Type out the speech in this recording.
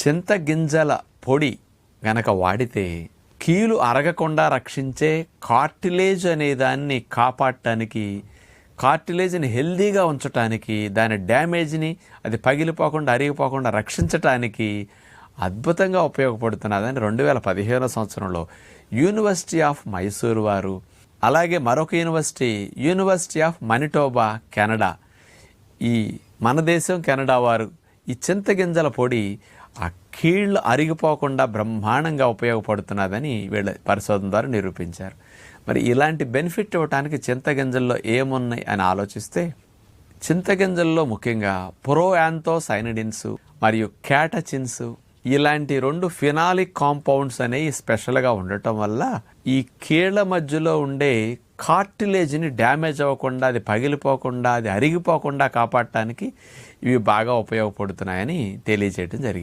చింతగింజల పొడి గనక వాడితే కీలు అరగకుండా రక్షించే కార్టిలేజ్ అనే దాన్ని కాపాడటానికి, కార్టిలేజ్ని హెల్దీగా ఉంచటానికి, దాని డ్యామేజ్ని అది పగిలిపోకుండా అరిగిపోకుండా రక్షించటానికి అద్భుతంగా ఉపయోగపడుతున్నదని 2015 సంవత్సరంలో యూనివర్సిటీ ఆఫ్ మైసూర్ వారు, అలాగే మరొక యూనివర్సిటీ ఆఫ్ మనిటోబా కెనడా, ఈ మన దేశం కెనడా వారు ఈ చింతగింజల పొడి ఆ కీళ్ళు అరిగిపోకుండా బ్రహ్మాండంగా ఉపయోగపడుతున్నదని వీళ్ళ పరిశోధన ద్వారా నిరూపించారు. మరి ఇలాంటి బెనిఫిట్ ఇవ్వడానికి చింతగింజల్లో ఏమున్నాయి అని ఆలోచిస్తే, చింతగింజల్లో ముఖ్యంగా ప్రోయాంథోసైనిడిన్స్ మరియు క్యాటచిన్స్ ఇలాంటి 2 ఫినాలిక్ కాంపౌండ్స్ అనేవి స్పెషల్గా ఉండటం వల్ల ఈ కీళ్ల మధ్యలో ఉండే కార్టిలేజ్ని డ్యామేజ్ అవ్వకుండా, అది పగిలిపోకుండా, అది అరిగిపోకుండా కాపాడటానికి ఇవి బాగా ఉపయోగపడుతున్నాయని తెలియజేయడం జరిగింది.